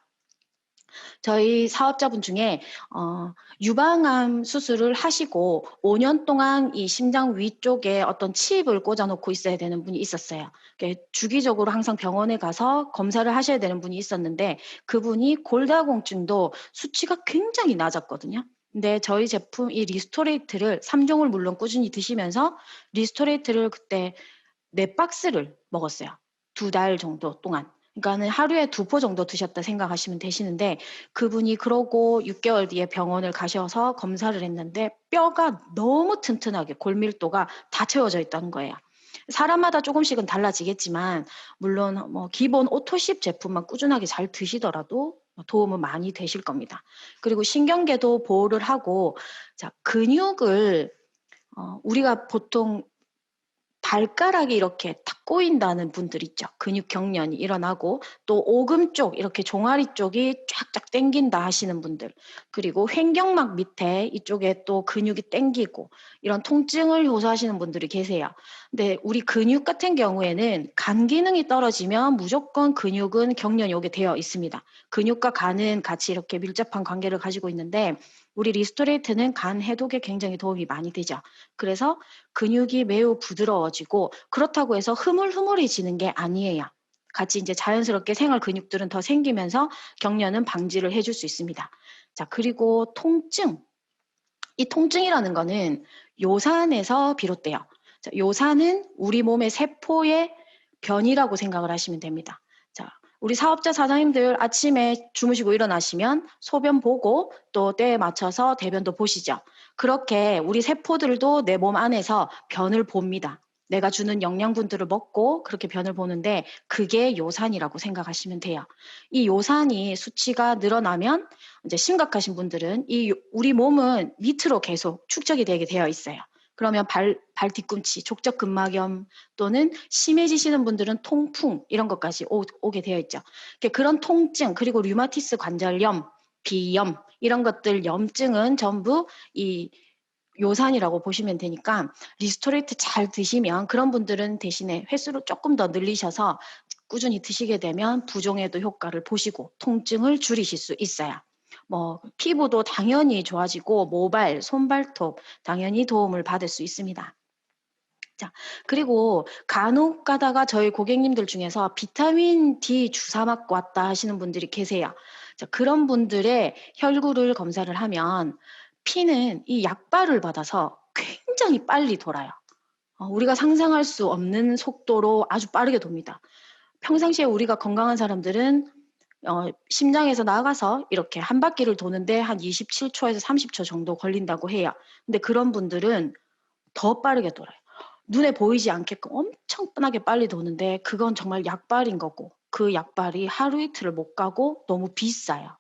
S1: 저희 사업자분 중에 유방암 수술을 하시고 5년 동안 이 심장 위쪽에 어떤 칩을 꽂아놓고 있어야 되는 분이 있었어요. 주기적으로 항상 병원에 가서 검사를 하셔야 되는 분이 있었는데 그분이 골다공증도 수치가 굉장히 낮았거든요. 근데 저희 제품 이 리스토레이트를 3종을 물론 꾸준히 드시면서 리스토레이트를 그때 4박스를 먹었어요. 2달 정도 동안. 그러니까는 하루에 2포 정도 드셨다 생각하시면 되시는데 그분이 그러고 6개월 뒤에 병원을 가셔서 검사를 했는데 뼈가 너무 튼튼하게 골밀도가 다 채워져 있다는 거예요. 사람마다 조금씩은 달라지겠지만 물론 뭐 기본 오토십 제품만 꾸준하게 잘 드시더라도 도움은 많이 되실 겁니다. 그리고 신경계도 보호를 하고 자, 근육을 우리가 보통 발가락이 이렇게 탁 꼬인다는 분들 있죠. 근육 경련이 일어나고 또 오금 쪽 이렇게 종아리 쪽이 쫙쫙 당긴다 하시는 분들 그리고 횡격막 밑에 이쪽에 또 근육이 당기고 이런 통증을 호소하시는 분들이 계세요. 근데 우리 근육 같은 경우에는 간 기능이 떨어지면 무조건 근육은 경련이 오게 되어 있습니다. 근육과 간은 같이 이렇게 밀접한 관계를 가지고 있는데 우리 리스토레이트는 간 해독에 굉장히 도움이 많이 되죠. 그래서 근육이 매우 부드러워지고 그렇다고 해서 흐물흐물해지는 게 아니에요. 같이 이제 자연스럽게 생활 근육들은 더 생기면서 경련은 방지를 해줄 수 있습니다. 자, 그리고 통증. 이 통증이라는 거는 요산에서 비롯돼요. 자, 요산은 우리 몸의 세포의 변이라고 생각을 하시면 됩니다. 자, 우리 사업자 사장님들 아침에 주무시고 일어나시면 소변 보고 또 때에 맞춰서 대변도 보시죠. 그렇게 우리 세포들도 내 몸 안에서 변을 봅니다. 내가 주는 영양분들을 먹고 그렇게 변을 보는데 그게 요산이라고 생각하시면 돼요. 이 요산이 수치가 늘어나면 이제 심각하신 분들은 우리 몸은 밑으로 계속 축적이 되게 되어 있어요. 그러면 발 뒤꿈치, 족저근막염 또는 심해지시는 분들은 통풍 이런 것까지 오게 되어 있죠. 그런 통증 그리고 류마티스 관절염, 비염 이런 것들 염증은 전부 이 요산이라고 보시면 되니까 리스토레이트 잘 드시면 그런 분들은 대신에 횟수를 조금 더 늘리셔서 꾸준히 드시게 되면 부종에도 효과를 보시고 통증을 줄이실 수 있어요. 뭐 피부도 당연히 좋아지고 모발, 손발톱 당연히 도움을 받을 수 있습니다. 자, 그리고 간혹 가다가 저희 고객님들 중에서 비타민 D 주사 맞고 왔다 하시는 분들이 계세요. 자, 그런 분들의 혈구를 검사를 하면 피는 이 약발을 받아서 굉장히 빨리 돌아요. 우리가 상상할 수 없는 속도로 아주 빠르게 돕니다. 평상시에 우리가 건강한 사람들은 심장에서 나가서 이렇게 한 바퀴를 도는데 한 27초에서 30초 정도 걸린다고 해요. 근데 그런 분들은 더 빠르게 돌아요. 눈에 보이지 않게끔 엄청 빠르게 빨리 도는데 그건 정말 약발인 거고 그 약발이 하루 이틀을 못 가고 너무 비싸요.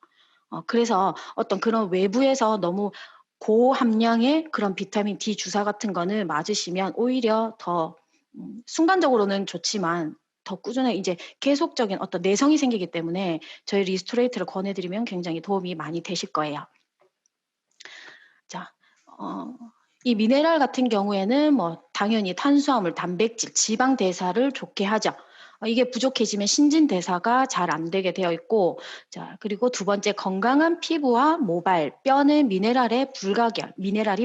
S1: 그래서 어떤 그런 외부에서 너무 고함량의 그런 비타민 D 주사 같은 거는 맞으시면 오히려 더 순간적으로는 좋지만 더 꾸준하게 이제 계속적인 어떤 내성이 생기기 때문에 저희 리스토레이트를 권해드리면 굉장히 도움이 많이 되실 거예요. 자, 이 미네랄 같은 경우에는 뭐 당연히 탄수화물, 단백질, 지방 대사를 좋게 하죠. 이게 부족해지면 신진대사가 잘 안 되게 되어 있고, 자, 그리고 두 번째 건강한 피부와 모발, 뼈는 미네랄이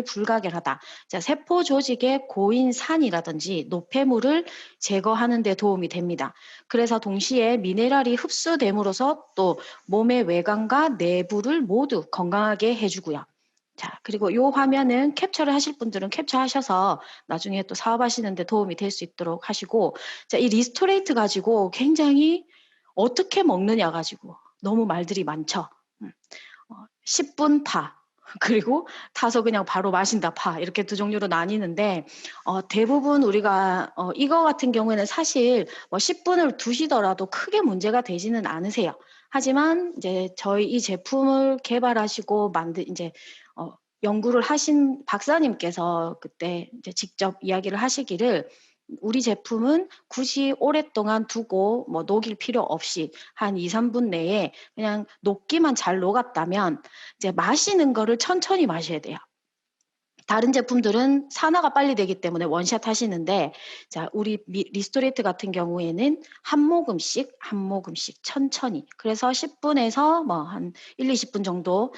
S1: 불가결하다. 자, 세포 조직의 고인 산이라든지 노폐물을 제거하는 데 도움이 됩니다. 그래서 동시에 미네랄이 흡수됨으로써 또 몸의 외관과 내부를 모두 건강하게 해주고요. 자, 그리고 요 화면은 캡처를 하실 분들은 캡처하셔서 나중에 또 사업하시는데 도움이 될 수 있도록 하시고, 자, 이 리스토레이트 가지고 굉장히 어떻게 먹느냐 가지고 너무 말들이 많죠. 10분 파, 그리고 타서 그냥 바로 마신다 파, 이렇게 두 종류로 나뉘는데, 대부분 우리가, 이거 같은 경우에는 사실 뭐 10분을 두시더라도 크게 문제가 되지는 않으세요. 하지만 이제 저희 이 제품을 개발하시고 이제 연구를 하신 박사님께서 그때 이제 직접 이야기를 하시기를 우리 제품은 굳이 오랫동안 두고 뭐 녹일 필요 없이 한 2, 3분 내에 그냥 녹기만 잘 녹았다면 이제 마시는 거를 천천히 마셔야 돼요. 다른 제품들은 산화가 빨리 되기 때문에 원샷 하시는데, 자, 우리 리스토레이트 같은 경우에는 한 모금씩 천천히. 그래서 10분에서 뭐 한 1, 20분 정도,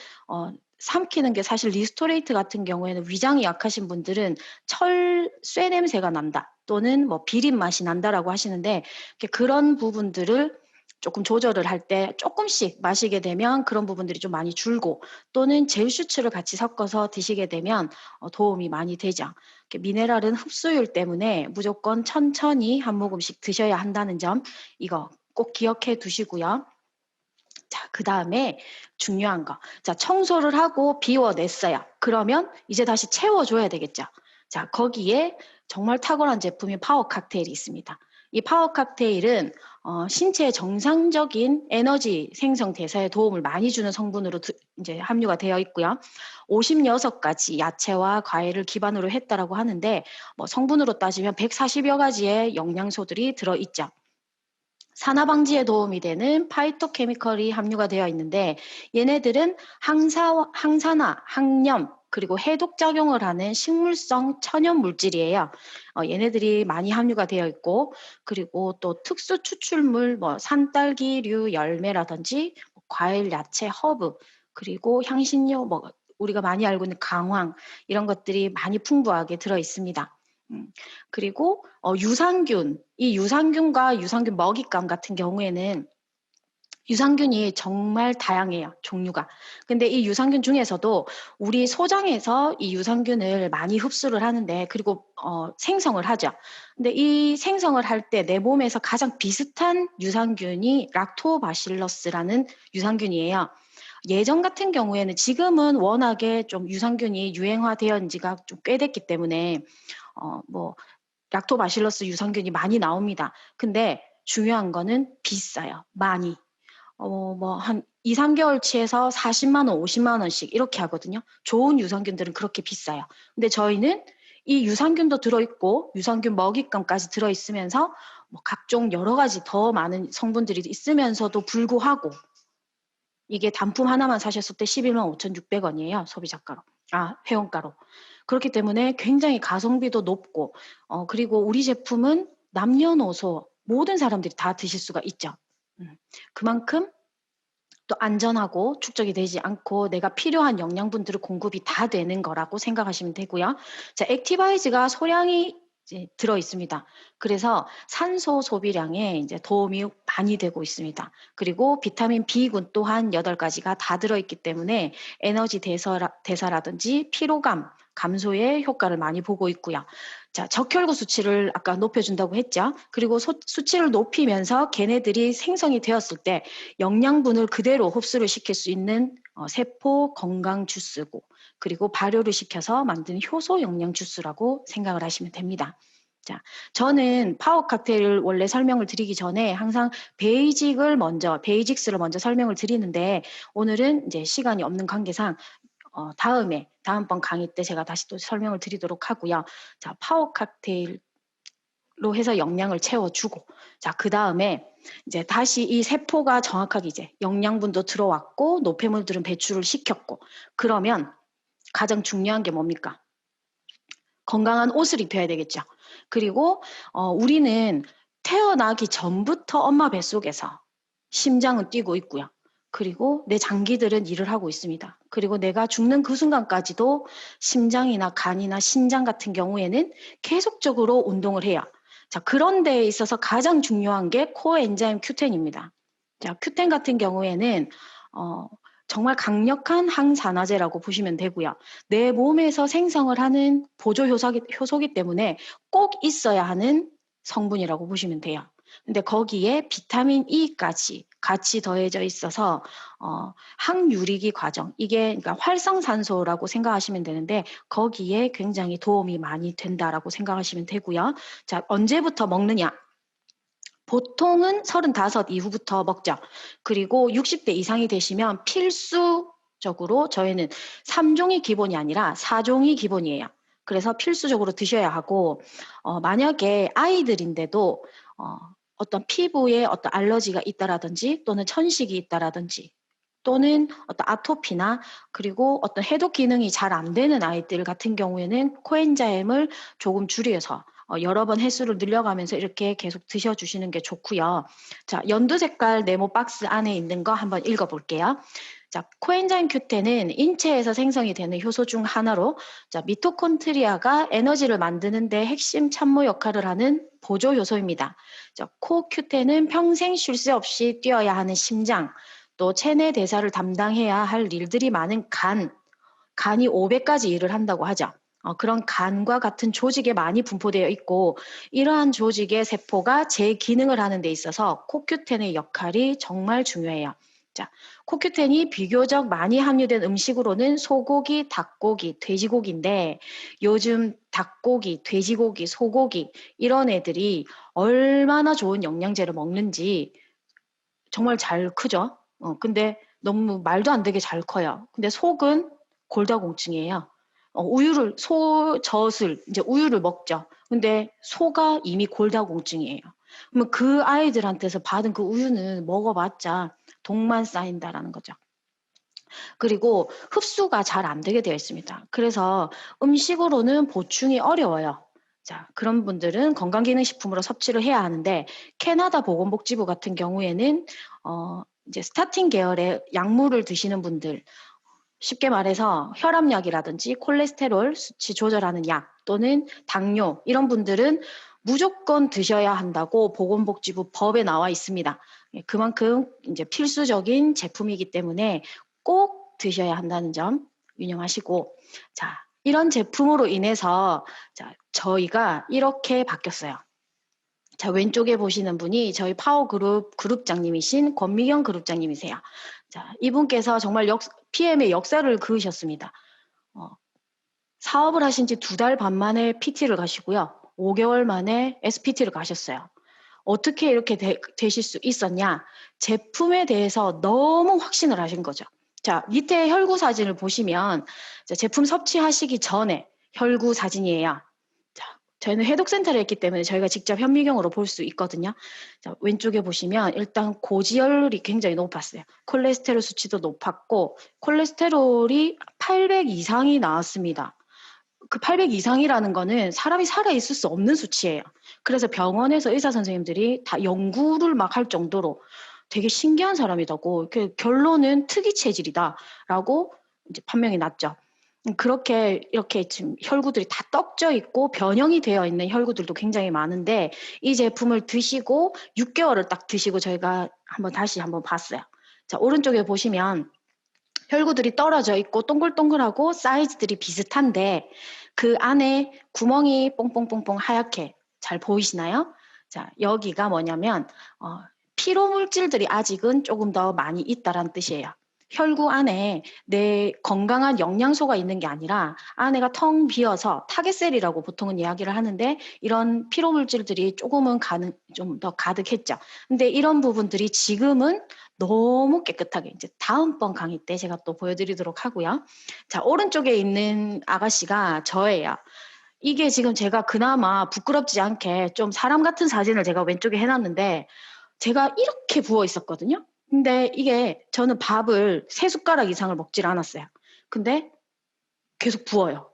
S1: 삼키는 게 사실 리스토레이트 같은 경우에는 위장이 약하신 분들은 쇠 냄새가 난다. 또는 뭐 비린 맛이 난다라고 하시는데, 그런 부분들을 조금 조절을 할 때 조금씩 마시게 되면 그런 부분들이 좀 많이 줄고 또는 젤슈츠를 같이 섞어서 드시게 되면 도움이 많이 되죠. 미네랄은 흡수율 때문에 무조건 천천히 한 모금씩 드셔야 한다는 점 이거 꼭 기억해 두시고요. 자, 그 다음에 중요한 거. 자, 청소를 하고 비워냈어요. 그러면 이제 다시 채워줘야 되겠죠. 자, 거기에 정말 탁월한 제품이 파워 칵테일이 있습니다. 이 파워 칵테일은 신체의 정상적인 에너지 생성 대사에 도움을 많이 주는 성분으로 이제 함유가 되어 있고요. 56가지 야채와 과일을 기반으로 했다라고 하는데 뭐 성분으로 따지면 140여 가지의 영양소들이 들어있죠. 산화 방지에 도움이 되는 파이토케미컬이 함유가 되어 있는데 얘네들은 항산화, 항염, 그리고 해독 작용을 하는 식물성 천연 물질이에요. 얘네들이 많이 함유가 되어 있고 그리고 또 특수 추출물 뭐 산딸기류 열매라든지 과일, 야채, 허브 그리고 향신료 뭐 우리가 많이 알고 있는 강황 이런 것들이 많이 풍부하게 들어 있습니다. 그리고 이 유산균과 유산균 먹잇감 같은 경우에는 유산균이 정말 다양해요, 종류가. 근데 이 유산균 중에서도 우리 소장에서 이 유산균을 많이 흡수를 하는데 그리고 생성을 하죠. 근데 이 생성을 할 때 내 몸에서 가장 비슷한 유산균이 락토바실러스라는 유산균이에요. 예전 같은 경우에는 지금은 워낙에 좀 유산균이 유행화되어 지가 좀 꽤 됐기 때문에 뭐 락토바실러스 유산균이 많이 나옵니다. 근데 중요한 거는 비싸요. 많이. 뭐 한 2, 3개월치에서 40만 원, 50만 원씩 이렇게 하거든요. 좋은 유산균들은 그렇게 비싸요. 근데 저희는 이 유산균도 들어있고 유산균 먹잇감까지 들어있으면서 뭐 각종 여러 가지 더 많은 성분들이 있으면서도 불구하고 이게 단품 하나만 사셨을 때 11만 5,600원이에요. 소비자가로. 회원가로. 그렇기 때문에 굉장히 가성비도 높고 그리고 우리 제품은 남녀노소 모든 사람들이 다 드실 수가 있죠. 그만큼 또 안전하고 축적이 되지 않고 내가 필요한 영양분들을 공급이 다 되는 거라고 생각하시면 되고요. 자, 액티바이즈가 소량이 이제 들어 있습니다. 그래서 산소 소비량에 이제 도움이 많이 되고 있습니다. 그리고 비타민 B군 또한 8가지가 다 들어있기 때문에 에너지 대사라든지 피로감 감소에 효과를 많이 보고 있고요. 자, 적혈구 수치를 아까 높여준다고 했죠. 그리고 수치를 높이면서 걔네들이 생성이 되었을 때 영양분을 그대로 흡수를 시킬 수 있는 세포 건강 주스고 그리고 발효를 시켜서 만든 효소 영양 주스라고 생각을 하시면 됩니다. 자, 저는 파워 칵테일을 원래 설명을 드리기 전에 항상 베이직스를 먼저 설명을 드리는데 오늘은 이제 시간이 없는 관계상 다음번 강의 때 제가 다시 또 설명을 드리도록 하고요. 자, 파워 칵테일로 해서 영양을 채워주고, 자, 그 다음에 이제 다시 이 세포가 정확하게 이제 영양분도 들어왔고, 노폐물들은 배출을 시켰고, 그러면 가장 중요한 게 뭡니까? 건강한 옷을 입혀야 되겠죠. 그리고 우리는 태어나기 전부터 엄마 뱃속에서 심장은 뛰고 있고요. 그리고 내 장기들은 일을 하고 있습니다. 그리고 내가 죽는 그 순간까지도 심장이나 간이나 신장 같은 경우에는 계속적으로 운동을 해요. 자, 그런 데에 있어서 가장 중요한 게 코엔자임 Q10입니다. 자, Q10 같은 경우에는 정말 강력한 항산화제라고 보시면 되고요. 내 몸에서 생성을 하는 보조 효소기 때문에 꼭 있어야 하는 성분이라고 보시면 돼요. 근데 거기에 비타민 E까지 같이 더해져 있어서 항유리기 과정, 이게 그러니까 활성산소라고 생각하시면 되는데 거기에 굉장히 도움이 많이 된다라고 생각하시면 되고요. 자, 언제부터 먹느냐? 보통은 35 이후부터 먹죠. 그리고 60대 이상이 되시면 필수적으로 저희는 3종이 기본이 아니라 4종이 기본이에요. 그래서 필수적으로 드셔야 하고 만약에 아이들인데도 어떤 피부에 어떤 알러지가 있다라든지 또는 천식이 있다라든지 또는 어떤 아토피나 그리고 어떤 해독 기능이 잘 안 되는 아이들 같은 경우에는 코엔자임을 조금 줄여서 여러 번 횟수를 늘려가면서 이렇게 계속 드셔주시는 게 좋고요. 자, 연두 색깔 네모 박스 안에 있는 거 한번 읽어볼게요. 자, 코엔자임 Q10은 인체에서 생성이 되는 효소 중 하나로 자, 미토콘드리아가 에너지를 만드는데 핵심 참모 역할을 하는 보조 효소입니다. 자, 코 Q10은 평생 쉴 새 없이 뛰어야 하는 심장, 또 체내 대사를 담당해야 할 일들이 많은 간이 500가지 일을 한다고 하죠. 그런 간과 같은 조직에 많이 분포되어 있고 이러한 조직의 세포가 제 기능을 하는 데 있어서 코큐텐의 역할이 정말 중요해요. 자, 코큐텐이 비교적 많이 함유된 음식으로는 소고기, 닭고기, 돼지고기인데 요즘 닭고기, 돼지고기, 소고기 이런 애들이 얼마나 좋은 영양제를 먹는지 정말 잘 크죠. 근데 너무 말도 안 되게 잘 커요. 근데 속은 골다공증이에요. 소젖을 이제 우유를 먹죠. 근데 소가 이미 골다공증이에요. 그러면 그 아이들한테서 받은 그 우유는 먹어봤자 독만 쌓인다라는 거죠. 그리고 흡수가 잘 안 되게 되어 있습니다. 그래서 음식으로는 보충이 어려워요. 자, 그런 분들은 건강기능식품으로 섭취를 해야 하는데 캐나다 보건복지부 같은 경우에는 이제 스타틴 계열의 약물을 드시는 분들 쉽게 말해서 혈압약이라든지 콜레스테롤 수치 조절하는 약 또는 당뇨 이런 분들은 무조건 드셔야 한다고 보건복지부 법에 나와 있습니다. 그만큼 이제 필수적인 제품이기 때문에 꼭 드셔야 한다는 점 유념하시고 자, 이런 제품으로 인해서 자, 저희가 이렇게 바뀌었어요. 자, 왼쪽에 보시는 분이 저희 파워그룹 그룹장님이신 권미경 그룹장님이세요. 자, 이분께서 정말 PM의 역사를 그으셨습니다. 사업을 하신 지 2달 반 만에 PT를 가시고요. 5개월 만에 SPT를 가셨어요. 어떻게 이렇게 되실 수 있었냐? 제품에 대해서 너무 확신을 하신 거죠. 자, 밑에 혈구 사진을 보시면 제품 섭취하시기 전에 혈구 사진이에요. 저희는 해독센터를 했기 때문에 저희가 직접 현미경으로 볼 수 있거든요. 자, 왼쪽에 보시면 일단 고지혈이 굉장히 높았어요. 콜레스테롤 수치도 높았고 콜레스테롤이 800 이상이 나왔습니다. 그 800 이상이라는 거는 사람이 살아있을 수 없는 수치예요. 그래서 병원에서 의사 선생님들이 다 연구를 막 할 정도로 되게 신기한 사람이라고, 그 결론은 특이 체질이다라고 이제 판명이 났죠. 그렇게 이렇게 지금 혈구들이 다 떡져 있고 변형이 되어 있는 혈구들도 굉장히 많은데, 이 제품을 드시고 6개월을 딱 드시고 저희가 다시 한번 봤어요. 자, 오른쪽에 보시면 혈구들이 떨어져 있고 동글동글하고 사이즈들이 비슷한데 그 안에 구멍이 뽕뽕뽕뽕 하얗게 잘 보이시나요? 자, 여기가 뭐냐면 피로 물질들이 아직은 조금 더 많이 있다라는 뜻이에요. 혈구 안에 내 건강한 영양소가 있는 게 아니라 안에가 텅 비어서 타겟셀이라고 보통은 이야기를 하는데, 이런 피로 물질들이 조금은 좀 더 가득했죠. 근데 이런 부분들이 지금은 너무 깨끗하게 이제 다음번 강의 때 제가 또 보여드리도록 하고요. 자, 오른쪽에 있는 아가씨가 저예요. 이게 지금 제가 그나마 부끄럽지 않게 좀 사람 같은 사진을 제가 왼쪽에 해놨는데, 제가 이렇게 부어 있었거든요. 근데 이게 저는 밥을 3숟가락 이상을 먹질 않았어요. 근데 계속 부어요.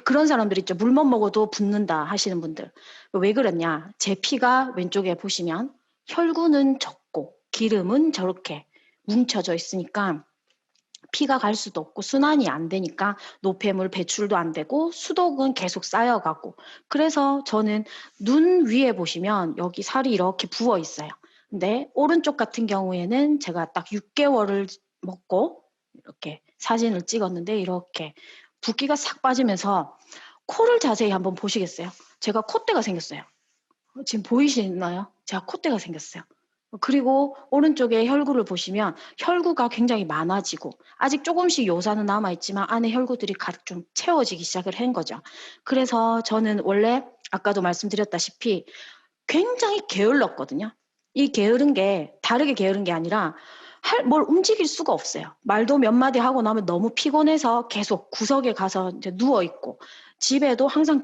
S1: 그런 사람들 있죠. 물만 먹어도 붓는다 하시는 분들. 왜 그랬냐? 제 피가 왼쪽에 보시면 혈구는 적고 기름은 저렇게 뭉쳐져 있으니까 피가 갈 수도 없고 순환이 안 되니까 노폐물 배출도 안 되고 수독은 계속 쌓여가고, 그래서 저는 눈 위에 보시면 여기 살이 이렇게 부어 있어요. 근데 오른쪽 같은 경우에는 제가 딱 6개월을 먹고 이렇게 사진을 찍었는데 이렇게 붓기가 싹 빠지면서, 코를 자세히 한번 보시겠어요? 제가 콧대가 생겼어요. 지금 보이시나요? 제가 콧대가 생겼어요. 그리고 오른쪽에 혈구를 보시면 혈구가 굉장히 많아지고, 아직 조금씩 요산은 남아있지만 안에 혈구들이 가득 좀 채워지기 시작을 한 거죠. 그래서 저는 원래 아까도 말씀드렸다시피 굉장히 게을렀거든요. 이 게으른 게 다르게 게으른 게 아니라 뭘 움직일 수가 없어요. 말도 몇 마디 하고 나면 너무 피곤해서 계속 구석에 가서 이제 누워있고, 집에도 항상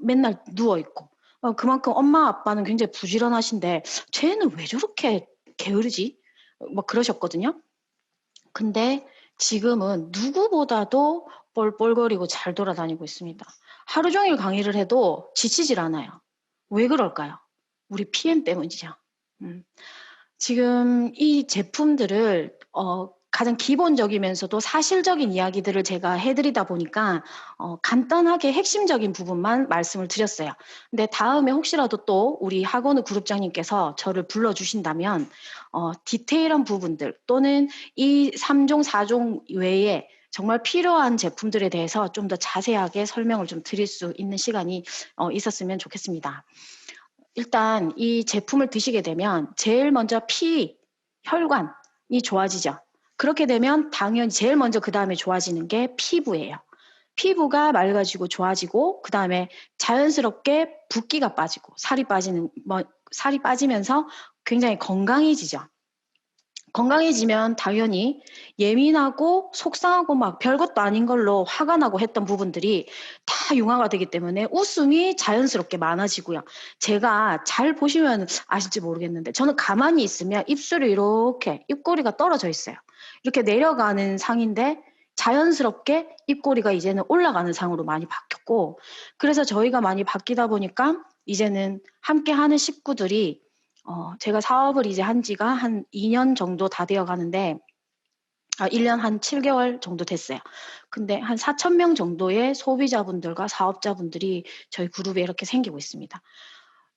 S1: 맨날 누워있고, 그만큼 엄마 아빠는 굉장히 부지런하신데 쟤는 왜 저렇게 게으르지? 막 그러셨거든요. 근데 지금은 누구보다도 뻘뻘거리고 잘 돌아다니고 있습니다. 하루 종일 강의를 해도 지치질 않아요. 왜 그럴까요? 우리 PM 때문이죠. 지금 이 제품들을 가장 기본적이면서도 사실적인 이야기들을 제가 해드리다 보니까 간단하게 핵심적인 부분만 말씀을 드렸어요. 근데 다음에 혹시라도 또 우리 학원의 그룹장님께서 저를 불러주신다면 디테일한 부분들 또는 이 3종, 4종 외에 정말 필요한 제품들에 대해서 좀 더 자세하게 설명을 좀 드릴 수 있는 시간이 있었으면 좋겠습니다. 일단 이 제품을 드시게 되면 제일 먼저 혈관이 좋아지죠. 그렇게 되면 당연히 제일 먼저 그 다음에 좋아지는 게 피부예요. 피부가 맑아지고 좋아지고, 그 다음에 자연스럽게 붓기가 빠지고 살이 빠지면서 굉장히 건강해지죠. 건강해지면 당연히 예민하고 속상하고 막 별것도 아닌 걸로 화가 나고 했던 부분들이 다 융화가 되기 때문에 웃음이 자연스럽게 많아지고요. 제가 잘 보시면 아실지 모르겠는데 저는 가만히 있으면 입술이 이렇게 입꼬리가 떨어져 있어요. 이렇게 내려가는 상인데 자연스럽게 입꼬리가 이제는 올라가는 상으로 많이 바뀌었고, 그래서 저희가 많이 바뀌다 보니까 이제는 함께 하는 식구들이 제가 사업을 이제 한 지가 한 2년 정도 다 되어 가는데, 1년 한 7개월 정도 됐어요. 근데 한 4,000명 정도의 소비자분들과 사업자분들이 저희 그룹에 이렇게 생기고 있습니다.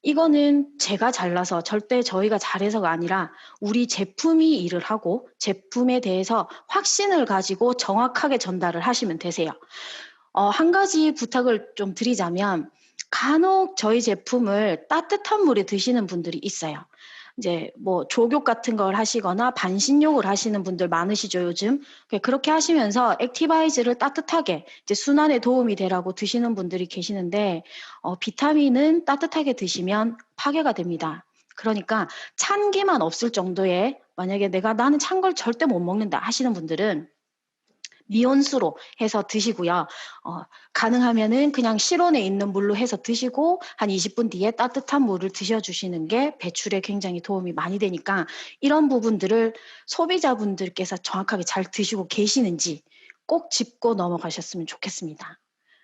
S1: 이거는 제가 잘나서 절대 저희가 잘해서가 아니라 우리 제품이 일을 하고 제품에 대해서 확신을 가지고 정확하게 전달을 하시면 되세요. 한 가지 부탁을 좀 드리자면, 간혹 저희 제품을 따뜻한 물에 드시는 분들이 있어요. 이제 뭐 족욕 같은 걸 하시거나 반신욕을 하시는 분들 많으시죠, 요즘. 그렇게 하시면서 액티바이즈를 따뜻하게 이제 순환에 도움이 되라고 드시는 분들이 계시는데, 비타민은 따뜻하게 드시면 파괴가 됩니다. 그러니까 찬기만 없을 정도의, 만약에 나는 찬 걸 절대 못 먹는다 하시는 분들은 미온수로 해서 드시고요. 가능하면은 그냥 실온에 있는 물로 해서 드시고 한 20분 뒤에 따뜻한 물을 드셔주시는 게 배출에 굉장히 도움이 많이 되니까 이런 부분들을 소비자분들께서 정확하게 잘 드시고 계시는지 꼭 짚고 넘어가셨으면 좋겠습니다.